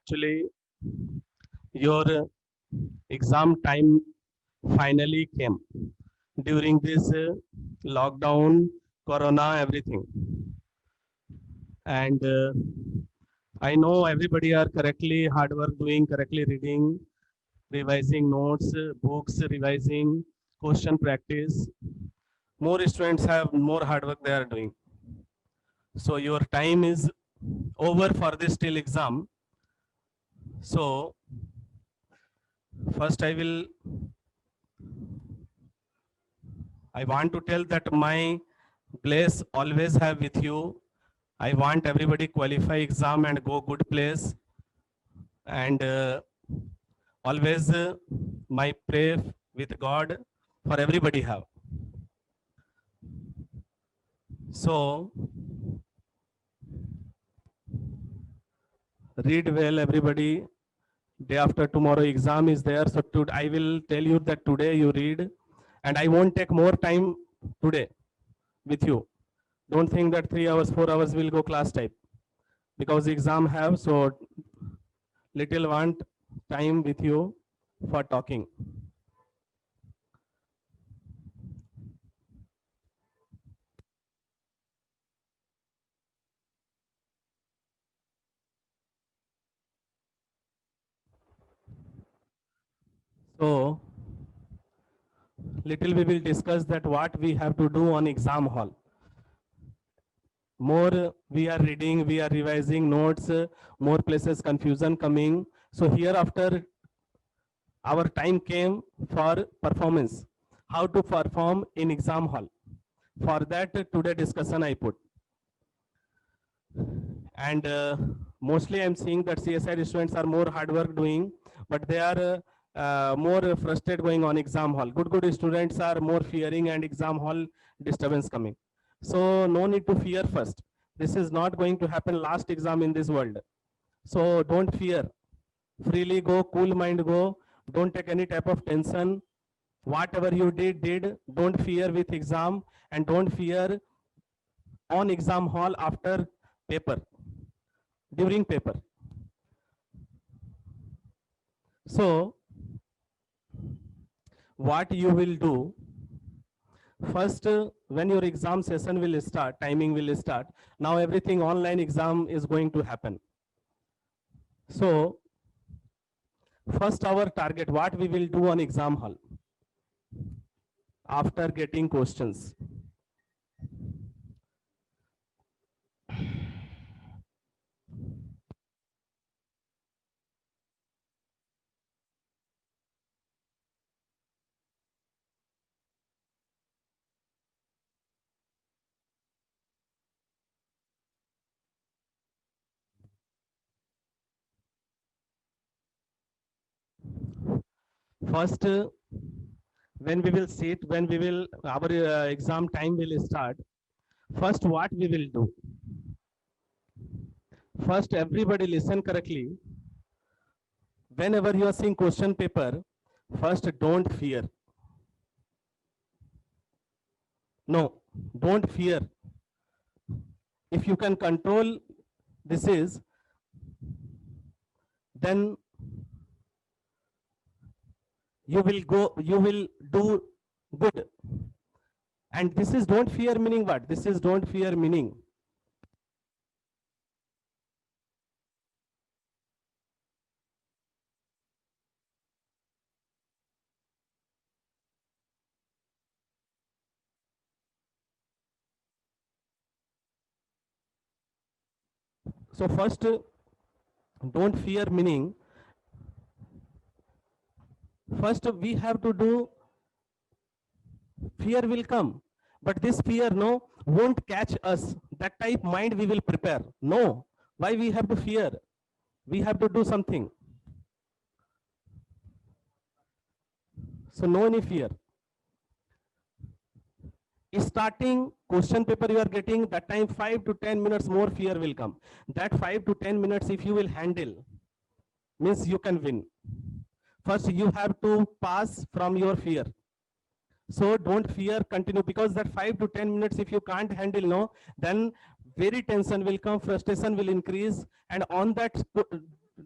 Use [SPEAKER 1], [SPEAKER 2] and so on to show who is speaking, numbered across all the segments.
[SPEAKER 1] actually your exam time finally came during this lockdown, corona, everything. And I know everybody are correctly hard work doing, correctly reading, revising notes, books, revising, question practice. More students have more hard work they are doing. So your time is over for this till exam. So first I want to tell that my place always have with you. I want everybody qualify exam and go good place. And always my pray with God for everybody have. So read well everybody. Day after tomorrow exam is there. So I will tell you that today you read and I won't take more time today with you. Don't think that 3 hours, 4 hours will go class type because exam have, so little want time with you for talking. So little we will discuss that what we have to do on exam hall. More we are reading, we are revising notes, more places confusion coming. So hereafter our time came for performance, how to perform in exam hall. For that today discussion I put. And mostly I'm seeing that CSI students are more hard work doing, but they are more frustrated going on exam hall. Good students are more fearing and exam hall disturbance coming. So no need to fear first. This is not going to happen last exam in this world. So don't fear. Freely go, cool mind go. Don't take any type of tension. Whatever you did. Don't fear with exam and don't fear on exam hall after paper, during paper. So what you will do first, when your exam session will start, timing will start. Now everything online exam is going to happen. So first our target, what we will do on exam hall after getting questions. First, when we will sit, when we will, our exam time will start. First, what we will do? First, everybody listen correctly. Whenever you are seeing question paper, first don't fear. No, don't fear. If you can control this is, then you will go, you will do good. And this is don't fear meaning what? This is don't fear meaning. So first, don't fear meaning. First, we have to do, fear will come. But this fear, no, won't catch us. That type mind we will prepare. No, why we have to fear? We have to do something. So no any fear. Starting question paper you are getting, that time 5 to 10 minutes more fear will come. That 5 to 10 minutes if you will handle, means you can win. First you have to pass from your fear. So don't fear, continue, because that 5 to 10 minutes if you can't handle, no, then very tension will come, frustration will increase, and on that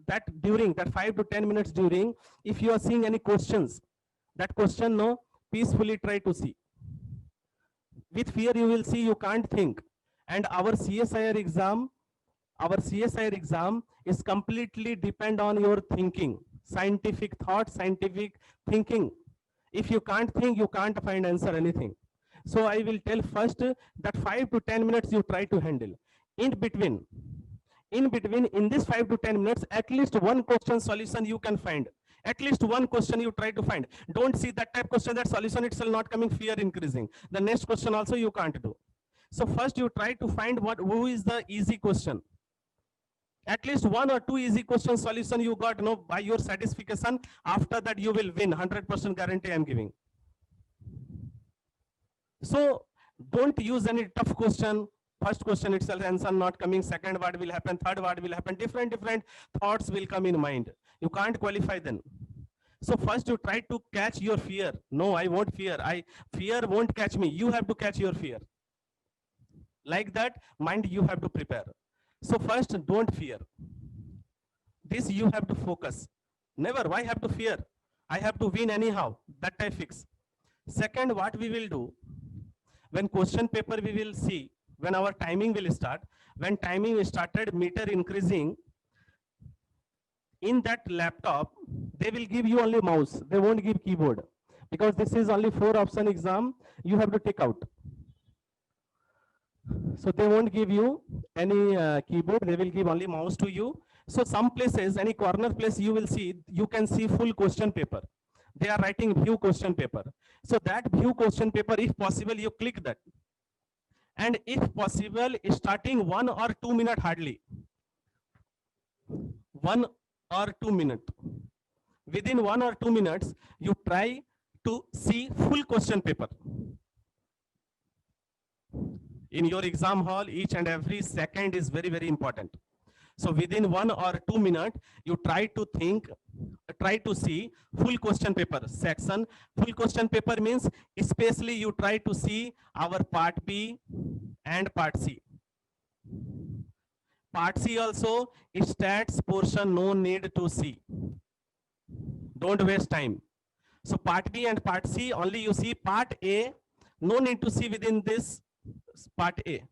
[SPEAKER 1] that during that 5 to 10 minutes during, if you are seeing any questions, that question, no, peacefully try to see. With fear you will see, you can't think. And our CSIR exam is completely depend on your thinking, scientific thought, scientific thinking. If you can't think, you can't find answer anything. So I will tell first that 5 to 10 minutes you try to handle. In between, in this 5 to 10 minutes, at least one question solution you can find. At least one question you try to find. Don't see that type question, that solution itself not coming, fear increasing. The next question also you can't do. So first you try to find who is the easy question. At least one or two easy question solution you got, no, by your satisfaction. After that you will win, 100% guarantee I am giving. So don't use any tough question. First question itself answer not coming, second what will happen, third what will happen, different thoughts will come in mind. You can't qualify then. So first you try to catch your fear. No, I won't fear. Fear won't catch me. You have to catch your fear. Like that, mind you have to prepare. So first, don't fear. This you have to focus. Never, why have to fear? I have to win anyhow. That I fix. Second, what we will do, when question paper we will see, when our timing will start, when timing started, meter increasing, in that laptop, they will give you only mouse. They won't give keyboard. Because this is only 4 option exam, you have to take out. So they won't give you any keyboard, they will give only mouse to you. So some places, any corner place you will see, you can see full question paper. They are writing view question paper. So that view question paper, if possible, you click that. And if possible, starting 1 or 2 minutes hardly. 1 or 2 minutes. Within 1 or 2 minutes, you try to see full question paper. In your exam hall, each and every second is very, very important. So within 1 or 2 minutes, you try to think, try to see full question paper section. Full question paper means, especially you try to see our part B and part C. Part C also, stats portion, no need to see. Don't waste time. So part B and part C, only you see. Part A, no need to see within this part A.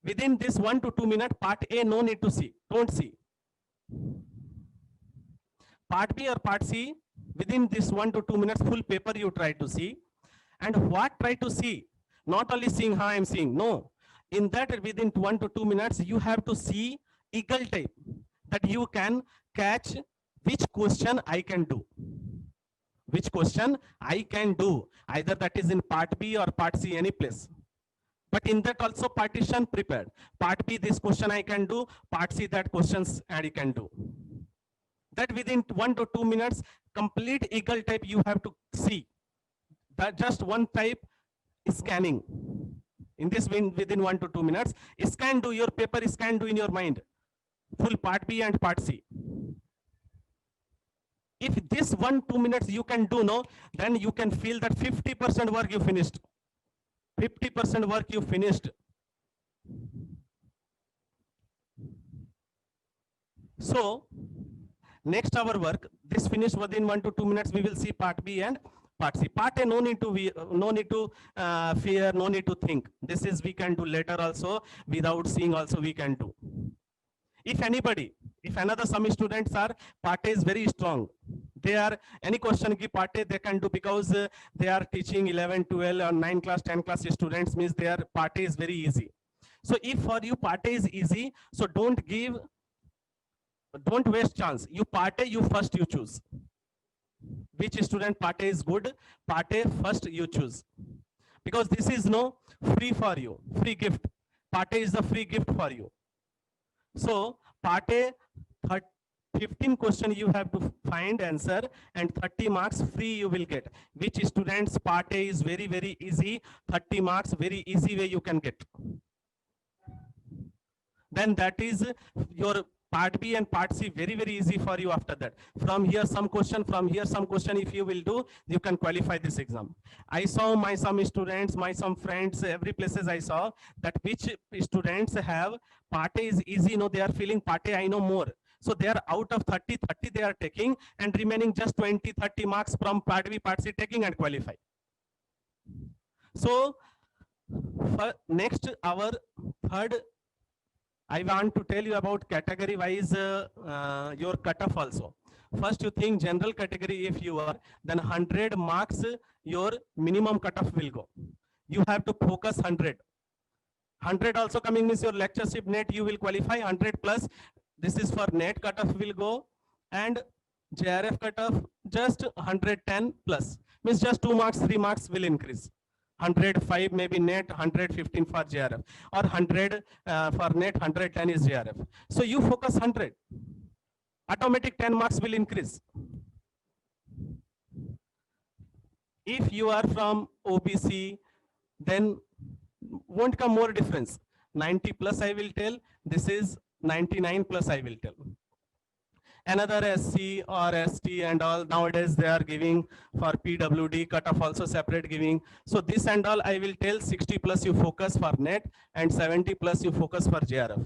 [SPEAKER 1] Within this 1 to 2 minutes, part A no need to see. Don't see. Part B or part C, within this 1 to 2 minutes, full paper you try to see. And what try to see? Not only seeing how I am seeing. No. In that, within 1 to 2 minutes, you have to see eagle type, that you can catch which question I can do. Which question I can do. Either that is in part B or part C, any place. But in that also partition prepared. Part B, this question I can do. Part C, that questions I can do. That within 1 to 2 minutes, complete eagle type you have to see. That just one type scanning. In this within 1 to 2 minutes, scan do your paper, scan do in your mind. Full part B and part C. If this 1-2 minutes you can do, no, then you can feel that 50% work you finished. 50% work you finished. So next our work, this finished within 1 to 2 minutes, we will see part B and part C. Part A, no need to fear, no need to think. This is we can do later also, without seeing also we can do. If anybody, if another some students are, part A is very strong. They are, any question ki part A they can do, because they are teaching 11, 12 or 9 class, 10 class students, means their part A is very easy. So if for you part A is easy, so don't waste chance. You part A, you first you choose. Which student part A is good, part A first you choose. Because this is no free for you, free gift. Part A is the free gift for you. So part A, 15 question you have to find answer, and 30 marks free you will get. Which students part A is very, very easy, 30 marks very easy way you can get. Then that is your part B and part C very, very easy for you after that. From here some question, from here some question, if you will do, you can qualify this exam. I saw my some students, my some friends, every places I saw that which students have part A is easy, no, they are feeling part A I know more. So they are out of 30, 30 they are taking, and remaining just 20, 30 marks from part B, part C taking and qualify. So for next, our third, I want to tell you about category wise your cutoff also. First, you think general category if you are, then 100 marks your minimum cutoff will go. You have to focus 100. 100 also coming means your lectureship net you will qualify 100 plus. This is for net cutoff will go, and JRF cutoff just 110 plus means just 2 marks, 3 marks will increase. 105 maybe net, 115 for JRF, or 100 for net, 110 is JRF. So you focus 100, automatic 10 marks will increase. If you are from OBC, then won't come more difference. 90 plus I will tell, this is 99 plus I will tell. Another SC or ST and all, nowadays they are giving for PWD cutoff also separate giving. So this and all I will tell 60 plus you focus for net and 70 plus you focus for JRF.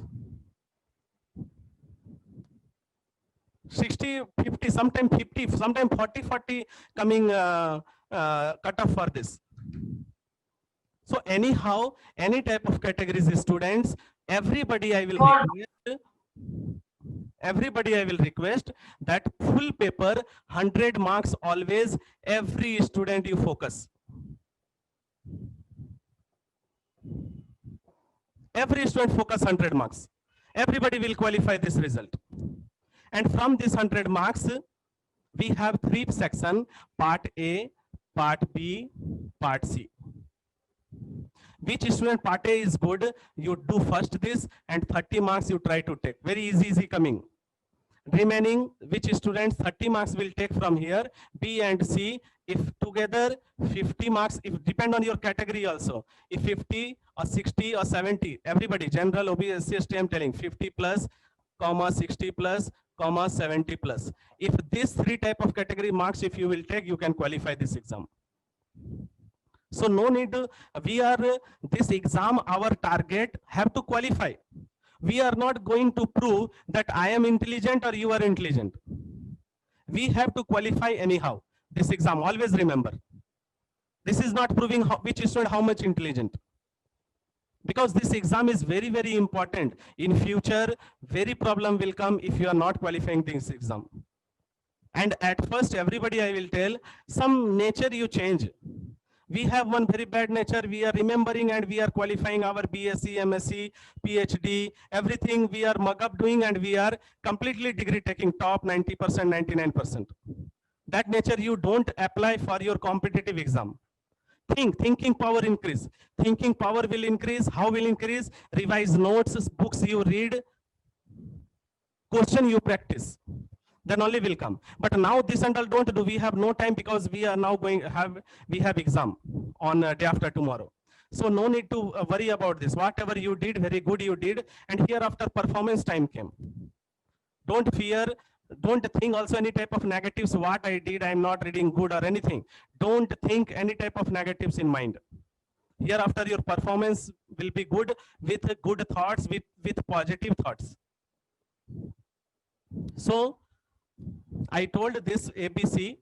[SPEAKER 1] 60, 50, sometimes 50, sometimes 40, 40 coming cutoff for this. So anyhow, any type of categories students, everybody I will request that full paper 100 marks always, every student you focus. Every student focus 100 marks. Everybody will qualify this result. And from this 100 marks, we have 3 sections, part A, part B, part C. Which student part A is good, you do first this, and 30 marks you try to take. Very easy coming. Remaining, which students 30 marks will take from here, B and C. If together 50 marks, if depend on your category also, if 50 or 60 or 70, everybody, general, OB, SC, ST, I'm telling 50 plus, comma 60 plus, comma 70 plus. If this 3 type of category marks, if you will take, you can qualify this exam. So no need, we are, this exam, our target have to qualify. We are not going to prove that I am intelligent or you are intelligent. We have to qualify anyhow. This exam, always remember. This is not proving which student how much intelligent. Because this exam is very, very important. In future, very problem will come if you are not qualifying this exam. And at first, everybody I will tell, some nature you change. We have one very bad nature, we are remembering and we are qualifying our BSc, MSc, PhD, everything we are mug up doing, and we are completely degree taking top 90%, 99%. That nature you don't apply for your competitive exam. Thinking power increase. Thinking power will increase. How will increase? Revise notes, books you read, question you practice. Then only will come. But now this and all don't do. We have no time because we are now going we have exam on day after tomorrow. So no need to worry about this. Whatever you did, very good you did, and hereafter performance time came. Don't fear. Don't think also any type of negatives. What I did, I'm not reading good or anything. Don't think any type of negatives in mind. Hereafter your performance will be good with good thoughts, with positive thoughts. So I told this ABC,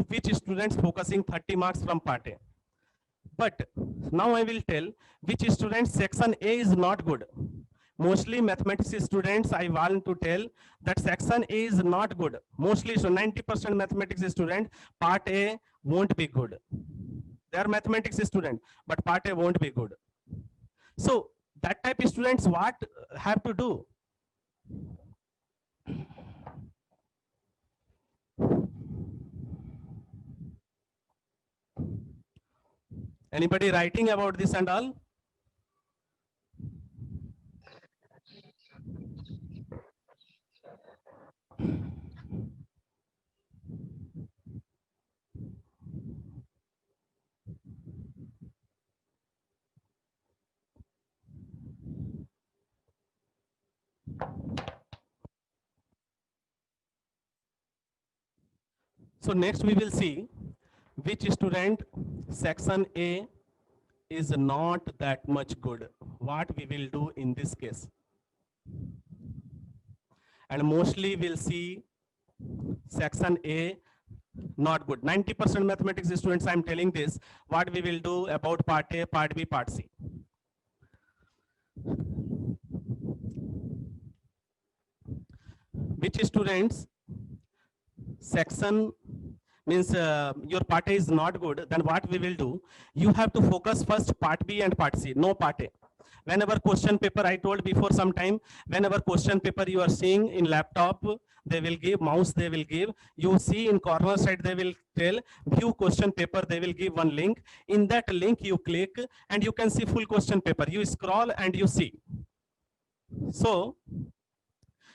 [SPEAKER 1] which students focusing 30 marks from part A. But now I will tell which students section A is not good. Mostly mathematics students, I want to tell that section A is not good. Mostly, so 90% mathematics student, part A won't be good. They are mathematics student, but part A won't be good. So that type of students, what have to do? Anybody writing about this and all? So next we will see which student section A is not that much good. What we will do in this case. and mostly we'll see section A not good. 90% mathematics students, I'm telling this, what we will do about part A, part B, part C. Which students section means your part A is not good, then what we will do, you have to focus first part B and part C, no part A. Whenever question paper, I told before some time, whenever question paper you are seeing in laptop, they will give mouse, they will give, you see in corner side, they will tell view question paper, they will give one link. In that link you click and you can see full question paper. You scroll and you see. So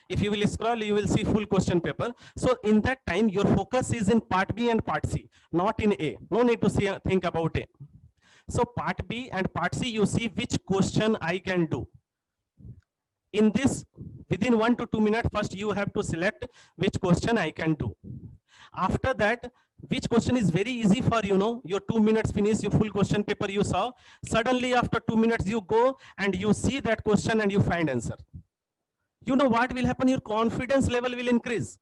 [SPEAKER 1] if you will scroll, you will see full question paper. So in that time, your focus is in part B and part C, not in A. No need to see, think about A. So part B and part C, you see which question I can do. In this, within 1 to 2 minutes, first you have to select which question I can do. After that, which question is very easy for you know, your 2 minutes finish, your full question paper you saw. Suddenly after 2 minutes, you go and you see that question and you find answer. You know what will happen? Your confidence level will increase.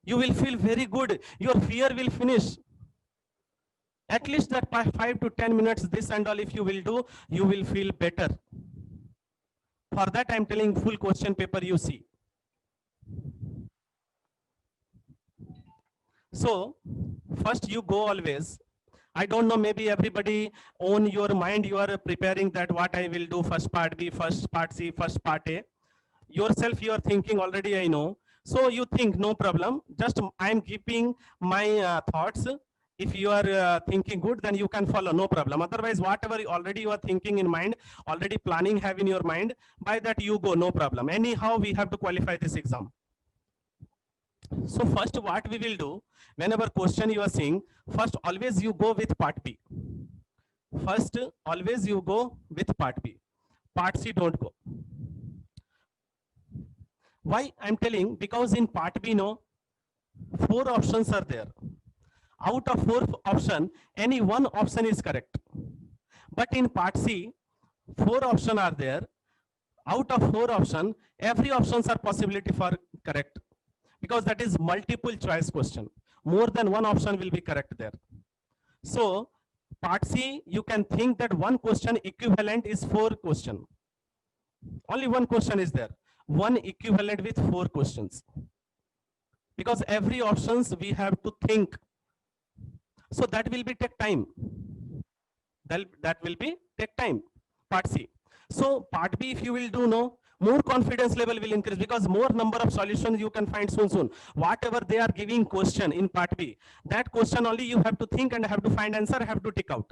[SPEAKER 1] You will feel very good. Your fear will finish. At least that 5 to 10 minutes, this and all, if you will do, you will feel better. For that, I'm telling full question paper you see. So first you go always. I don't know, maybe everybody on your mind, you are preparing that what I will do, first part B, first part C, first part A. Yourself, you are thinking already, I know. So you think, no problem. Just I'm keeping my thoughts. If you are thinking good, then you can follow, no problem. Otherwise, whatever already you are thinking in mind, already planning have in your mind, by that you go, no problem. Anyhow, we have to qualify this exam. So first what we will do, whenever question you are seeing, first always you go with part B. First, always you go with part B. Part C don't go. Why I'm telling? Because in part B, no, 4 options are there. Out of 4 options, any one option is correct. But in part C, 4 options are there. Out of 4 options, every options are possibility for correct. Because that is multiple choice question. More than one option will be correct there. So part C, you can think that one question equivalent is 4 question. Only one question is there. One equivalent with 4 questions. Because every options we have to think. So that will be take time. That will be take time. Part C. So part B, if you will do, no, more confidence level will increase, because more number of solutions you can find soon. Whatever they are giving question in part B, that question only you have to think and have to find answer, have to tick out.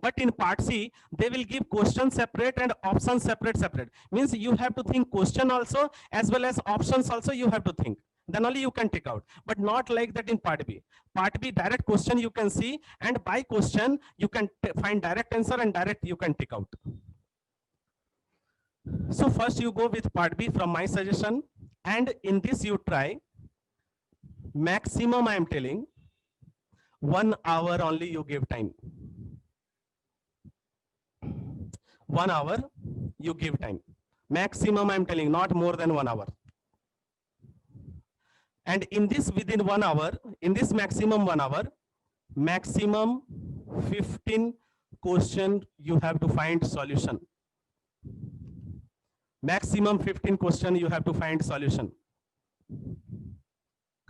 [SPEAKER 1] But in part C, they will give question separate and options separate. Means you have to think question also as well as options also you have to think. Then only you can tick out. But not like that in part B. Part B, direct question you can see, and by question you can find direct answer and direct you can tick out. So first you go with part B from my suggestion, and in this you try maximum, I am telling 1 hour only you give time. 1 hour you give time. Maximum, I am telling, not more than 1 hour. And in this within 1 hour, in this maximum 1 hour, maximum 15 question you have to find solution. Maximum 15 question you have to find solution.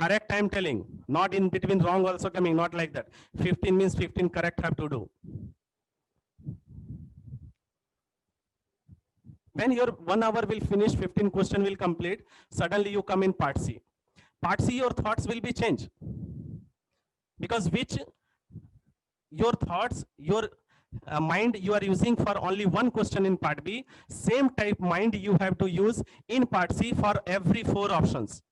[SPEAKER 1] Correct, I am telling, not in between wrong also coming, not like that. 15 means 15 correct have to do. When your 1 hour will finish, 15 question will complete, suddenly you come in part C. Part C, your thoughts will be changed. Because which your thoughts, your mind you are using for only one question in part B, same type mind you have to use in part C for every 4 options.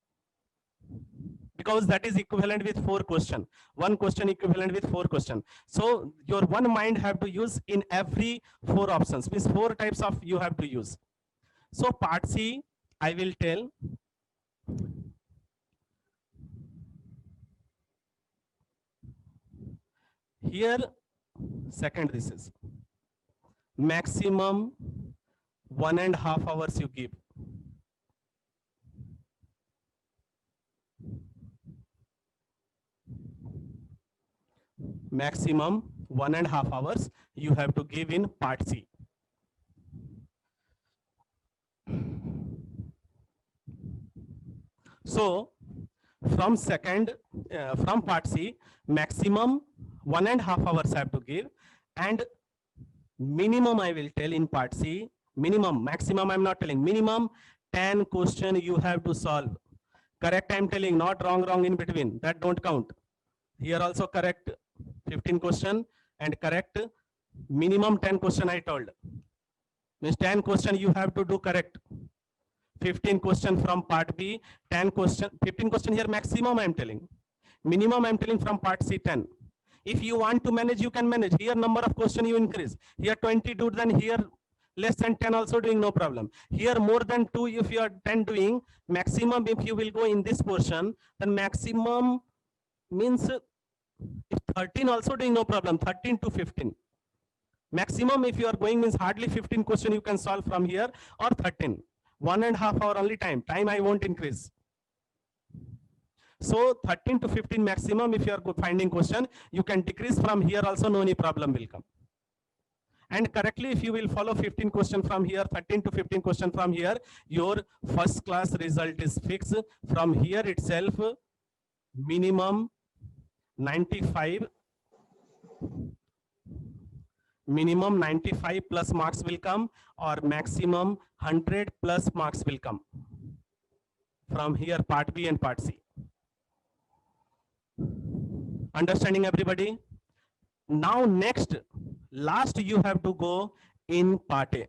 [SPEAKER 1] Because that is equivalent with 4 question. One question equivalent with 4 question. So your one mind have to use in every 4 options. Means 4 types of you have to use. So part C, I will tell. Here, second, this is maximum 1.5 hours you give. maximum 1.5 hours you have to give in part C. So from from part C, maximum 1.5 hours I have to give, and minimum I will tell in part C, maximum I'm not telling, minimum 10 question you have to solve. Correct I'm telling, not wrong in between, that don't count. Here also correct 15 question and correct minimum 10 question I told. Means 10 question you have to do correct. 15 question from part B, 10 question, 15 question here maximum I'm telling. Minimum I'm telling from part C 10. If you want to manage, you can manage. Here number of question you increase. Here 20 do, then here less than 10 also doing, no problem. Here more than 2 if you are 10 doing. Maximum if you will go in this portion, then maximum means if 13 also doing, no problem. 13 to 15. Maximum if you are going means hardly 15 question you can solve from here, or 13. 1.5 hour only time I won't increase. So 13 to 15 maximum if you are finding question, you can decrease from here also, no any problem will come. And correctly if you will follow 15 question from here, 13 to 15 question from here, your first class result is fixed. From here itself, minimum 95 plus marks will come, or maximum 100 plus marks will come from here part B and part C. Understanding everybody? Now next, last you have to go in part A.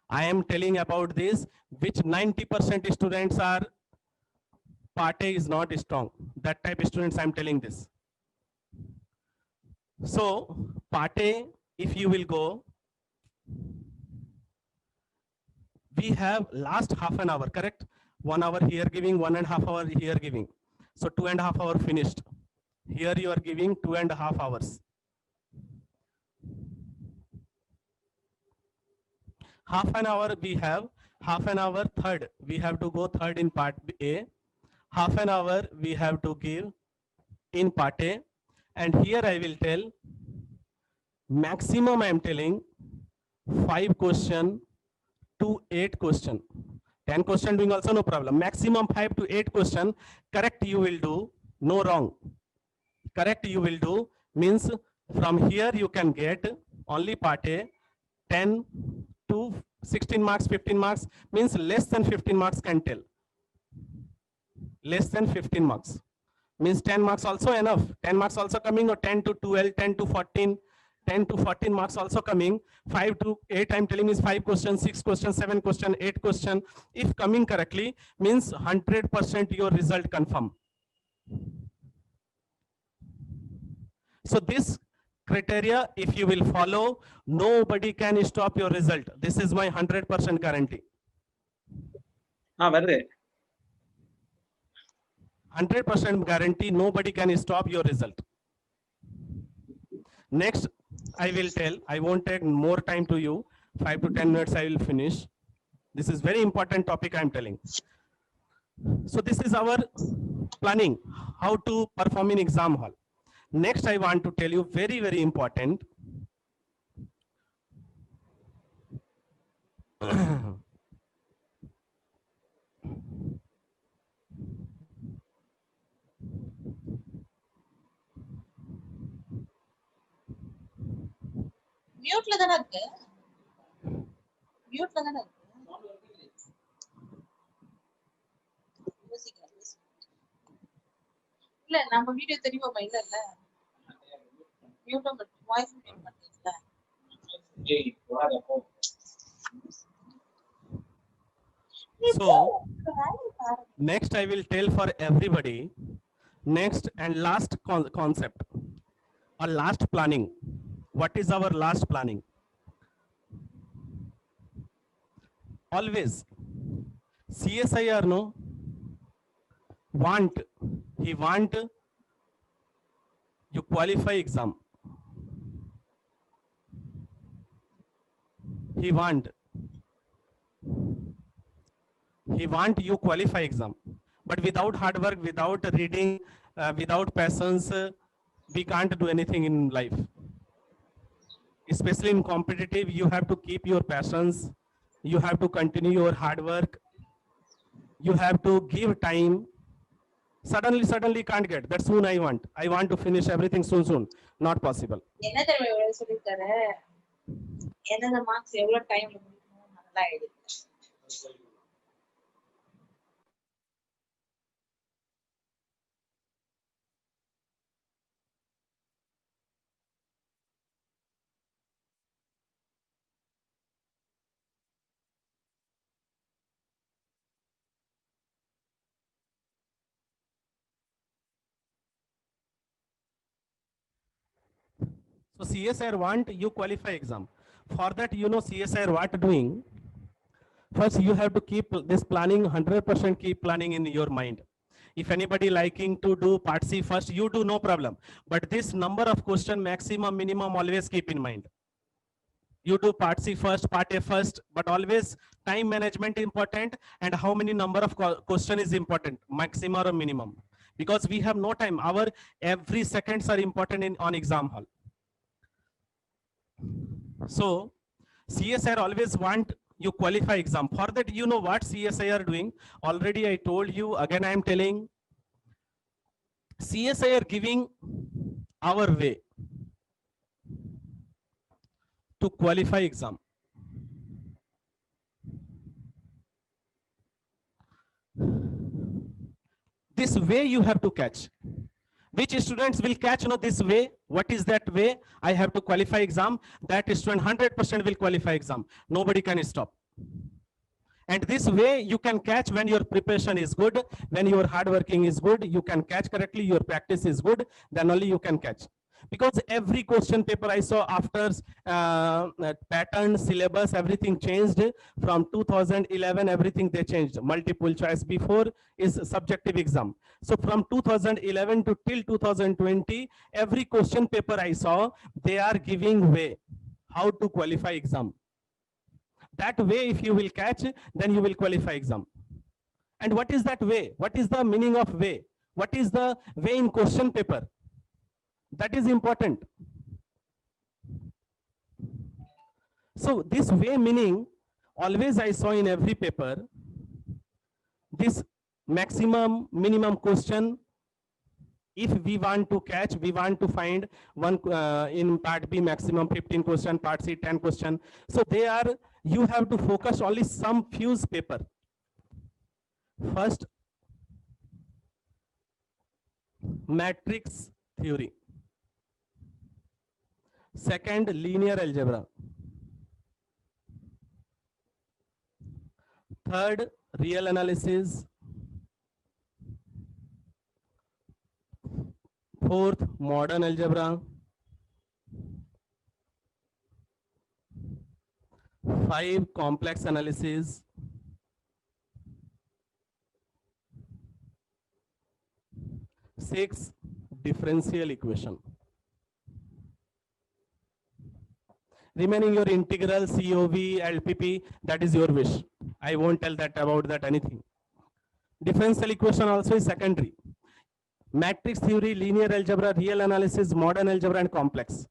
[SPEAKER 1] I am telling about this, which 90% students are, part A is not strong. That type of students I am telling this. So part A, if you will go, we have last half an hour, correct? 1 hour here giving, 1.5 hour here giving. So 2.5 hour finished. Here you are giving 2.5 hours. Half an hour we have, half an hour third. We have to go third in part A. Half an hour we have to give in part A. And here I will tell, maximum I am telling 5 question to 8 question. 10 question doing also no problem. Maximum 5 to 8 question. Correct you will do, no wrong. Correct you will do means from here you can get only part A 10 to 16 marks, 15 marks, means less than 15 marks can tell. Less than 15 marks. Means 10 marks also enough. 10 marks also coming, or 10 to 12, 10 to 14, 10 to 14 marks also coming. 5 to 8 I'm telling is 5 questions, 6 questions, 7 questions, 8 questions. If coming correctly, means 100% your result confirm. So this criteria, if you will follow, nobody can stop your result. This is my 100% guarantee. 100% guarantee, nobody can stop your result. Next, I will tell, I won't take more time to you, 5 to 10 minutes I will finish. This is very important topic I'm telling. So this is our planning, how to perform in exam hall. Next, I want to tell you very, very important.
[SPEAKER 2] Mute la thana irukku. Mute la thana irukku. இல்ல நம்ம video தெரியுமா இல்ல இல்ல. Mute பண்ணு. Voice mute பண்ணிட்டீங்களா?
[SPEAKER 1] So next I will tell for everybody, next and last concept or last planning. What is our last planning? Always CSIR no want, he want you qualify exam. He want you qualify exam, but without hard work, without reading, without patience, we can't do anything in life. Especially in competitive, you have to keep your passions, you have to continue your hard work, you have to give time. Suddenly can't get that soon. I want to finish everything soon. Not possible.
[SPEAKER 2] என்ன தெரியுமா சொல்லிருக்காரு, எந்தெந்த marks எவ்வளவு டைம்ல முடிக்கணும் நல்லா எழுதி.
[SPEAKER 1] So CSIR want you qualify exam. For that, you know CSIR what doing? First, you have to keep this planning 100%. Keep planning in your mind. If anybody liking to do part C first, you do, no problem. But this number of question, maximum, minimum, always keep in mind. You do part C first, part A first, but always time management important, and how many number of question is important, maximum or minimum, because we have no time. Our every seconds are important on exam hall. So CSIR always want you qualify exam. For that, you know what CSIR doing? Already I told you, again I am telling. CSIR giving our way to qualify exam. This way you have to catch. Which students will catch this way? What is that way? I have to qualify exam. That student 100% will qualify exam. Nobody can stop. And this way you can catch when your preparation is good, when your hard working is good, you can catch correctly, your practice is good, then only you can catch. Because every question paper I saw after pattern, syllabus, everything changed. From 2011, everything they changed. Multiple choice before is subjective exam. So from 2011 to till 2020, every question paper I saw, they are giving way how to qualify exam. That way, if you will catch, then you will qualify exam. And what is that way? What is the meaning of way? What is the way in question paper? That is important. So this way meaning, always I saw in every paper, this maximum, minimum question. If we want to catch, we want to find one in part B maximum 15 question, part C 10 question. So they are, you have to focus only some few paper. First, matrix theory. Second, linear algebra. Third, real analysis. Fourth, modern algebra. 5, complex analysis. 6, differential equation. Remaining your integral, COV, LPP, that is your wish. I won't tell that about that anything. Differential equation also is secondary. Matrix theory, linear algebra, real analysis, modern algebra, and complex.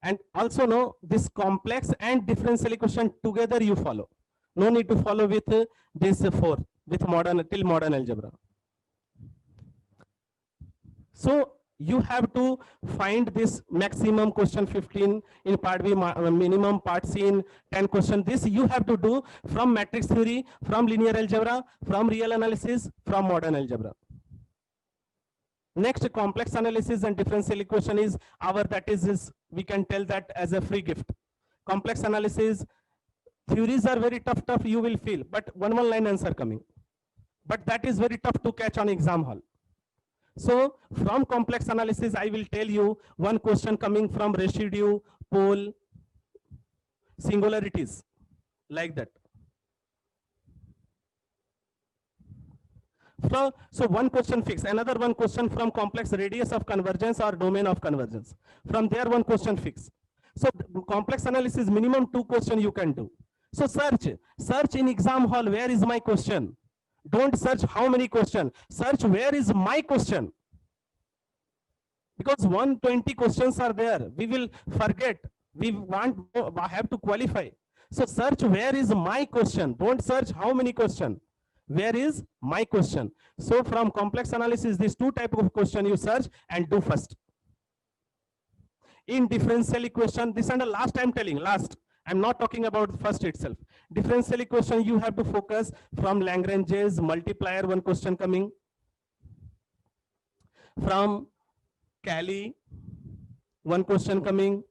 [SPEAKER 1] And also know this complex and differential equation together you follow. No need to follow with this 4, with modern till modern algebra. So you have to find this maximum question 15 in part B, minimum part C in 10 question. This you have to do from matrix theory, from linear algebra, from real analysis, from modern algebra. Next, complex analysis and differential equation is our, that is we can tell that as a free gift. Complex analysis, theories are very tough, you will feel, but one line answer coming. But that is very tough to catch on exam hall. So from complex analysis, I will tell you one question coming from residue, pole, singularities, like that. So one question fixed, another one question from complex, radius of convergence or domain of convergence. From there one question fixed. So complex analysis, minimum 2 questions you can do. So search in exam hall, where is my question? Don't search how many questions, search where is my question. because 120 questions are there. We will forget. We have to qualify. So search where is my question. Don't search how many question. Where is my question? So from complex analysis, these two type of question you search and do first. In differential equation, this and the last I'm telling, last. I'm not talking about first itself. Differential equation, you have to focus from Lagrange's multiplier, one question coming. From Cayley, one question coming.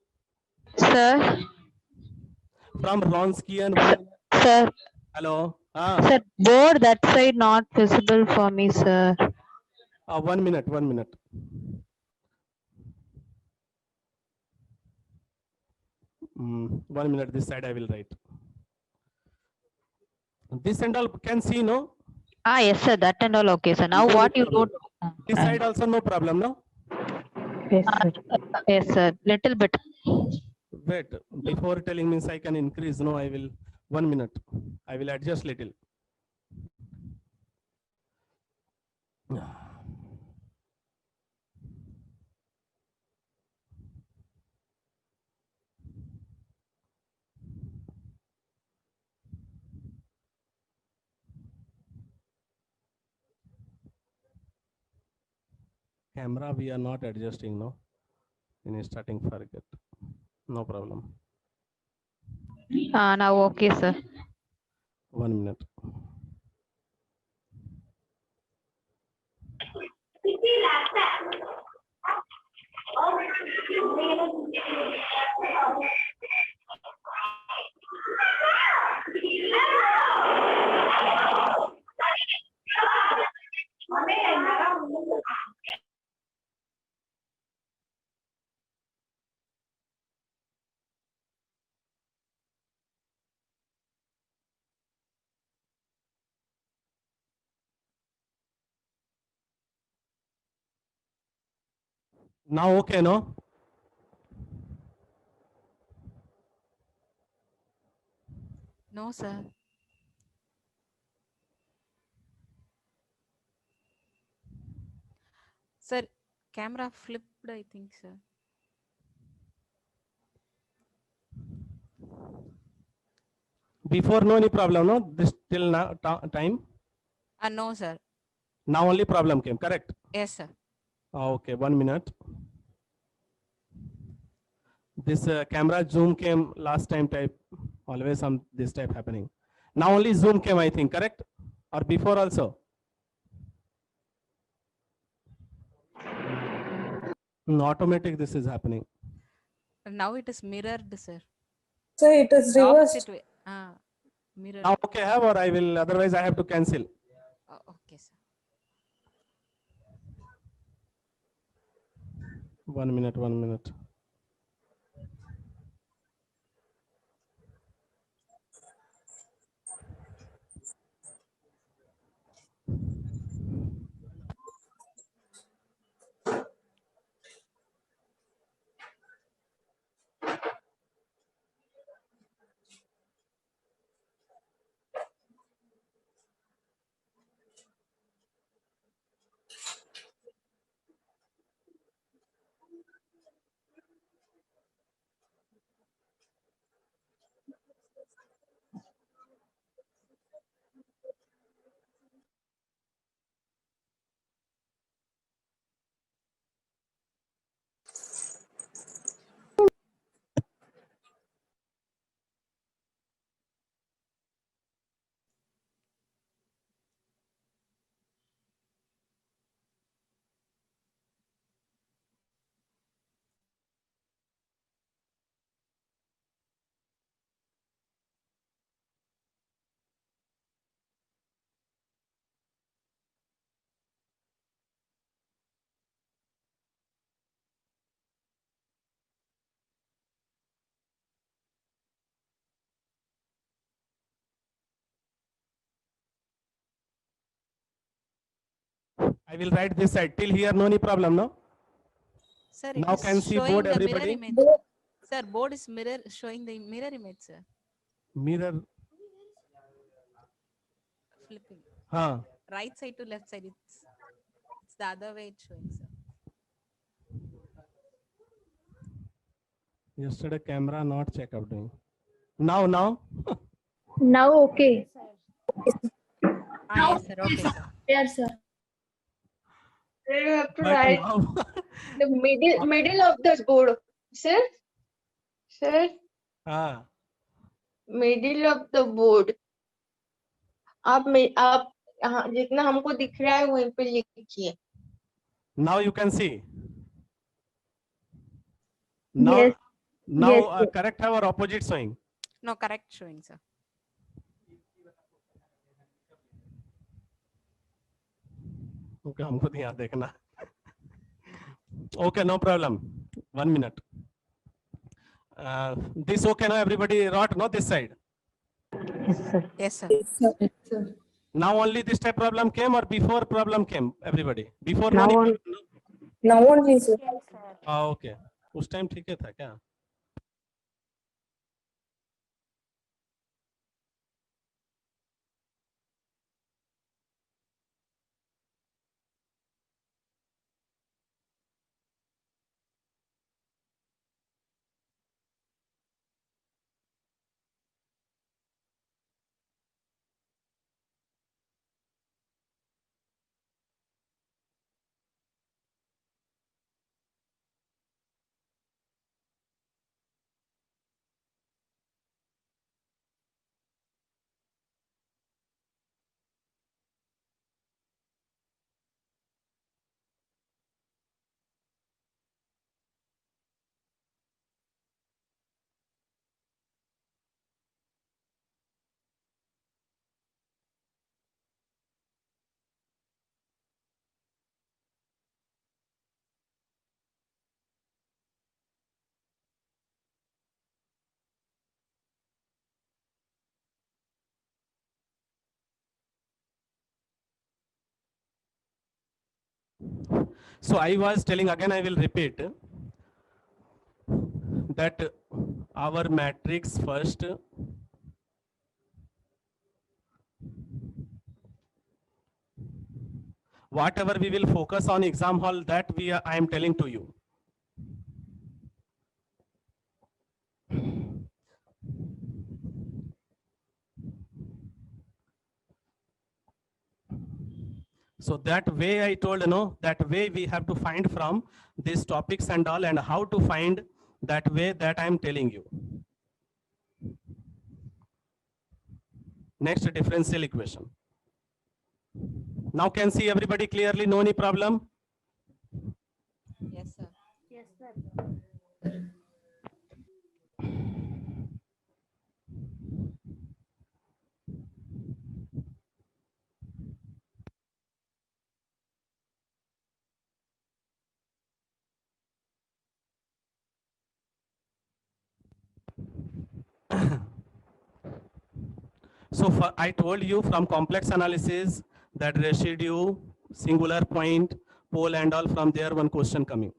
[SPEAKER 3] Sir,
[SPEAKER 1] From Wronskian,
[SPEAKER 3] sir,
[SPEAKER 1] hello.
[SPEAKER 3] sir, board that side not visible for me, sir.
[SPEAKER 1] 1 minute, 1 minute. Mm, 1 minute, this side I will write. This and all can see, no?
[SPEAKER 3] Ah, yes, sir, that and all okay, sir. Now
[SPEAKER 1] No
[SPEAKER 3] what you
[SPEAKER 1] problem.
[SPEAKER 3] wrote?
[SPEAKER 1] This side also no problem, no?
[SPEAKER 3] Yes, sir. Yes, sir, little bit.
[SPEAKER 1] Wait, before telling means I can increase, no, I will, 1 minute. I will adjust little. Camera we are not adjusting, no? In starting forget. No problem.
[SPEAKER 3] Ah, now okay, sir.
[SPEAKER 1] 1 minute. Now okay, no?
[SPEAKER 4] No, sir. Sir, camera flipped, I think, sir.
[SPEAKER 1] Before no any problem, no? This till now time.
[SPEAKER 4] No, sir.
[SPEAKER 1] Now only problem came, correct?
[SPEAKER 4] Yes, sir.
[SPEAKER 1] Okay, 1 minute. This camera zoom came last time type. Always some this type happening. Now only zoom came, I think, correct? Or before also? Automatic this is happening.
[SPEAKER 4] Now it is mirrored, sir.
[SPEAKER 5] So it is
[SPEAKER 4] The
[SPEAKER 5] reversed.
[SPEAKER 4] opposite way. Mirror.
[SPEAKER 1] Now okay have, or I will, otherwise I have to cancel.
[SPEAKER 4] Okay, sir.
[SPEAKER 1] 1 minute, 1 minute. I will write this side. Till here, no any problem, no?
[SPEAKER 4] Sir, it
[SPEAKER 1] Now
[SPEAKER 4] is
[SPEAKER 1] can see
[SPEAKER 4] showing
[SPEAKER 1] board,
[SPEAKER 4] the mirror
[SPEAKER 1] everybody?
[SPEAKER 4] image. Sir, board is showing the mirror image, sir.
[SPEAKER 1] Mirror.
[SPEAKER 4] Flipping.
[SPEAKER 1] Huh.
[SPEAKER 4] Right side to left side. It's the other way it's showing, sir.
[SPEAKER 1] Yesterday camera not check up doing. Now.
[SPEAKER 5] Now okay.
[SPEAKER 4] Yes, sir. Okay, sir.
[SPEAKER 5] Yes, sir.
[SPEAKER 6] Then you have to
[SPEAKER 1] But
[SPEAKER 6] write
[SPEAKER 1] now
[SPEAKER 6] the middle of the board. Sir, sir,
[SPEAKER 1] ah,
[SPEAKER 6] middle of the board. आप हाँ, जितना हमको दिख रहा है वहीं पे लिखिए.
[SPEAKER 1] now you can see. Now,
[SPEAKER 5] Yes.
[SPEAKER 1] now
[SPEAKER 5] Yes, sir.
[SPEAKER 1] correct have or opposite showing?
[SPEAKER 4] No, correct showing, sir.
[SPEAKER 1] Okay, हमको तो यहाँ देखना. Okay, no problem. 1 minute. This okay now? Everybody wrote no this side.
[SPEAKER 4] Yes, sir.
[SPEAKER 1] Now only this type problem came or before problem came? Everybody before
[SPEAKER 5] Now
[SPEAKER 1] no
[SPEAKER 5] on-
[SPEAKER 1] problem,
[SPEAKER 6] Now only, sir.
[SPEAKER 1] हाँ okay. उस time ठीक है था क्या? So I was telling again, I will repeat that our matrix first whatever we will focus on exam hall that I am telling to you. So that way I told, that way we have to find from these topics and all, and how to find that way that I am telling you. Next, differential equation. Now can see everybody clearly, no any problem?
[SPEAKER 4] Yes, sir.
[SPEAKER 5] Yes, sir.
[SPEAKER 1] So I told you from complex analysis that residue, singular point, pole and all, from there one question coming.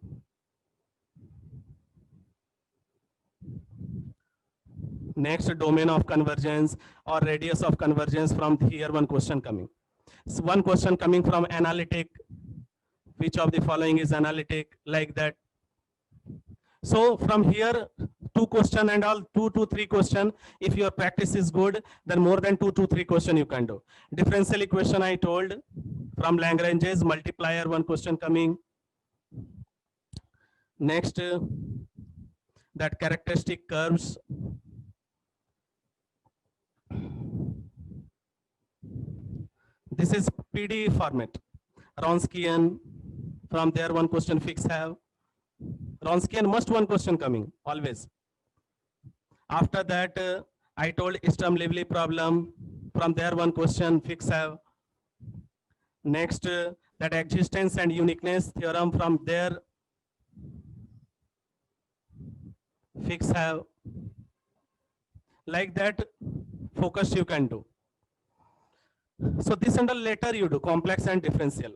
[SPEAKER 1] Next, domain of convergence or radius of convergence, from here one question coming. So one question coming from analytic, which of the following is analytic, like that. So from here, 2 question and all, 2 to 3 question. If your practice is good, then more than 2 to 3 question you can do. Differential equation I told, from Lagrange's multiplier, one question coming. Next, that characteristic curves. This is PD format. Wronskian, from there one question fix have. Wronskian must one question coming, always. After that, I told Sturm-Liouville problem, from there one question fix have. Next, that existence and uniqueness theorem, from there fix have. Like that, focus you can do. So this and all later you do, complex and differential.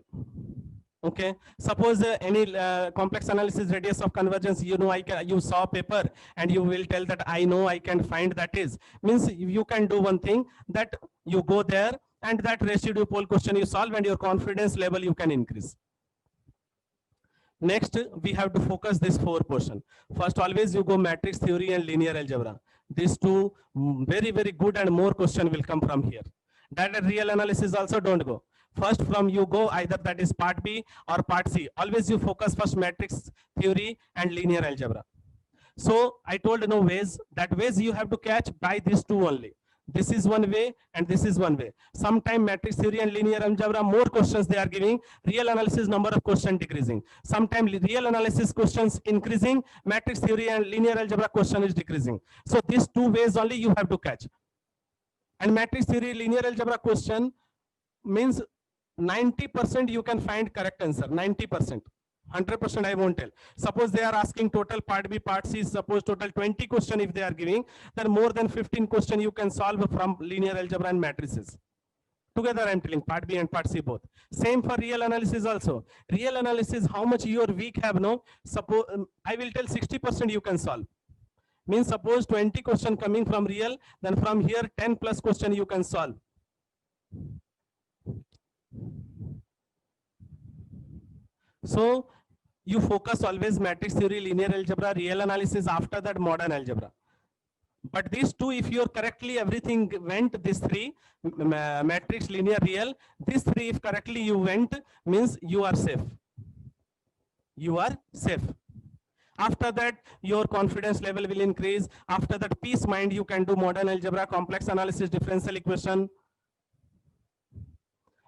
[SPEAKER 1] Okay, suppose any complex analysis radius of convergence, you saw paper and you will tell that I know I can find, that is, means you can do one thing, that you go there and that residue pole question you solve, and your confidence level you can increase. Next, we have to focus this 4 portion. First, always you go matrix theory and linear algebra. These two very, very good and more question will come from here. That and real analysis also don't go. First from you go either that is part B or part C. Always you focus first matrix theory and linear algebra. So I told no ways, that ways you have to catch by these two only. This is one way and this is one way. Sometime matrix theory and linear algebra more questions they are giving, real analysis number of questions decreasing. Sometime real analysis questions increasing, matrix theory and linear algebra question is decreasing. So these two ways only you have to catch. And matrix theory linear algebra question means 90% you can find correct answer, 90%. 100% I won't tell. Suppose they are asking total part B, part C, suppose total 20 question if they are giving, then more than 15 question you can solve from linear algebra and matrices. Together I'm telling part B and part C both. Same for real analysis also. Real analysis, how much your week have no, suppose I will tell 60% you can solve. Means suppose 20 question coming from real, then from here 10 plus question you can solve. So you focus always matrix theory, linear algebra, real analysis, after that modern algebra. But these two, if you're correctly everything went, these three, matrix, linear, real, these three if correctly you went, means you are safe. You are safe. After that, your confidence level will increase. After that, peace mind, you can do modern algebra, complex analysis, differential equation,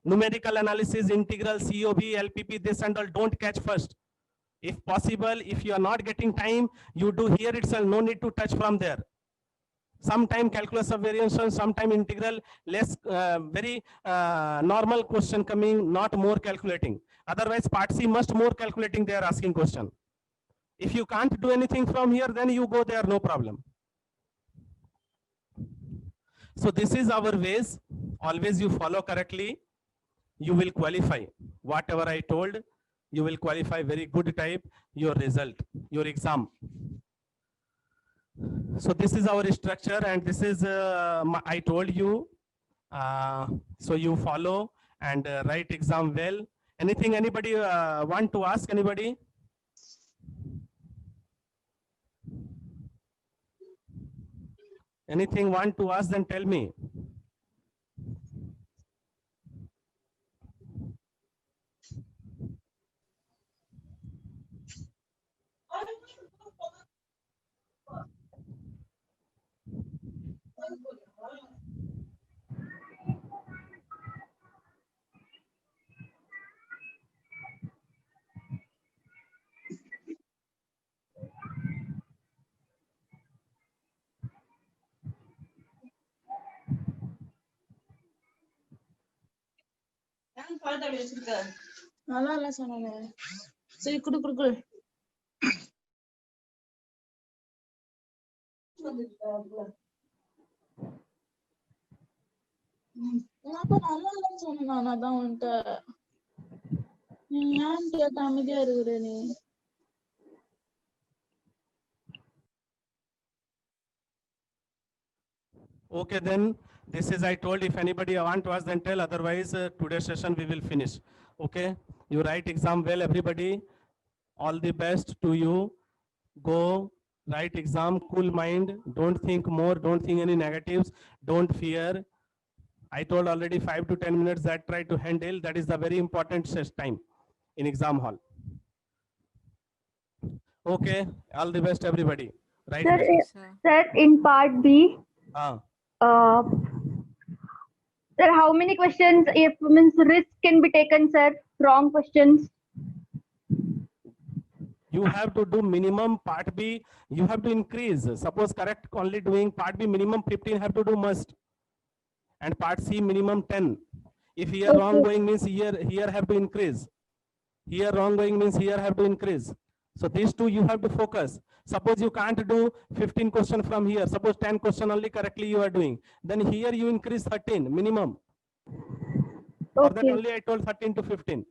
[SPEAKER 1] numerical analysis, integral, COB, LPP, this and all, don't catch first. If possible, if you are not getting time, you do here itself, no need to touch from there. Sometime calculus of variation, sometime integral, less, very normal question coming, not more calculating. Otherwise, part C must more calculating, they are asking question. If you can't do anything from here, then you go there, no problem. So this is our ways. Always you follow correctly, you will qualify. Whatever I told, you will qualify very good type, your result, your exam. So this is our structure, and this is, I told you, so you follow and write exam well. Anything anybody want to ask, anybody? Anything want to ask, then tell me.
[SPEAKER 2] நல்லா இல்ல சொன்னானே சரி குடு குடு குடு நல்லா இல்லன்னு சொன்னான் அதான் உன்கிட்ட நீ ஏன் கேட்ட அமைதியா இருக்கிற நீ
[SPEAKER 1] Okay, then this is I told, if anybody want to ask, then tell, otherwise today's session we will finish. Okay, you write exam well, everybody. All the best to you. Go write exam, cool mind, don't think more, don't think any negatives, don't fear. I told already 5 to 10 minutes that try to handle, that is the very important time in exam hall. Okay, all the best everybody. Right.
[SPEAKER 5] Sir, in part B, sir, how many questions if means risk can be taken, sir? Wrong questions.
[SPEAKER 1] You have to do minimum part B, you have to increase. Suppose correct only doing part B minimum 15 have to do must. And part C minimum 10. If here wrong going means here have to increase. Here wrong going means here have to increase. So these two you have to focus. Suppose you can't do 15 question from here. Suppose 10 question only correctly you are doing. Then here you increase 13 minimum. For that only I told 13 to 15.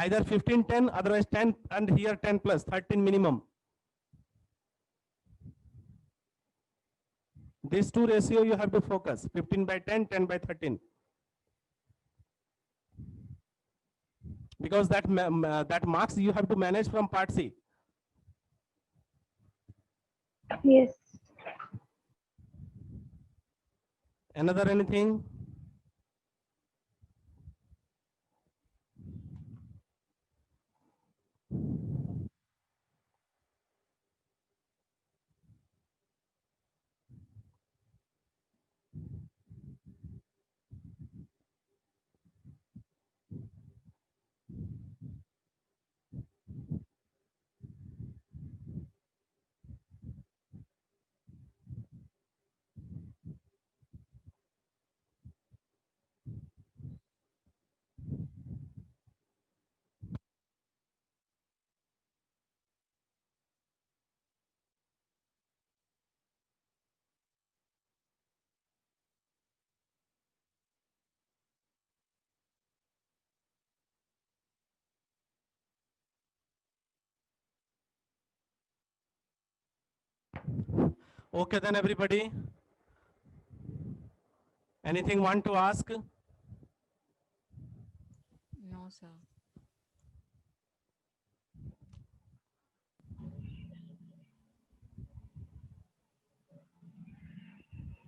[SPEAKER 1] Either 15, 10, otherwise 10 and here 10 plus 13 minimum. These two ratio you have to focus, 15 by 10, 10 by 13. because that marks you have to manage from part C.
[SPEAKER 5] Yes.
[SPEAKER 1] Another anything? Okay, then everybody. Anything want to ask?
[SPEAKER 4] No, sir.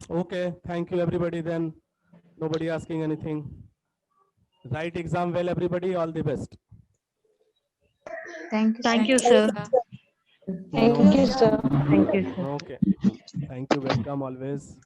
[SPEAKER 1] Okay, thank you everybody then. Nobody asking anything. Write exam well, everybody. All the best.
[SPEAKER 3] Thank you,
[SPEAKER 4] Thank
[SPEAKER 3] sir.
[SPEAKER 4] you, sir.
[SPEAKER 2] Thank you, sir.
[SPEAKER 3] Thank you, sir.
[SPEAKER 1] Okay. Thank you. Welcome always.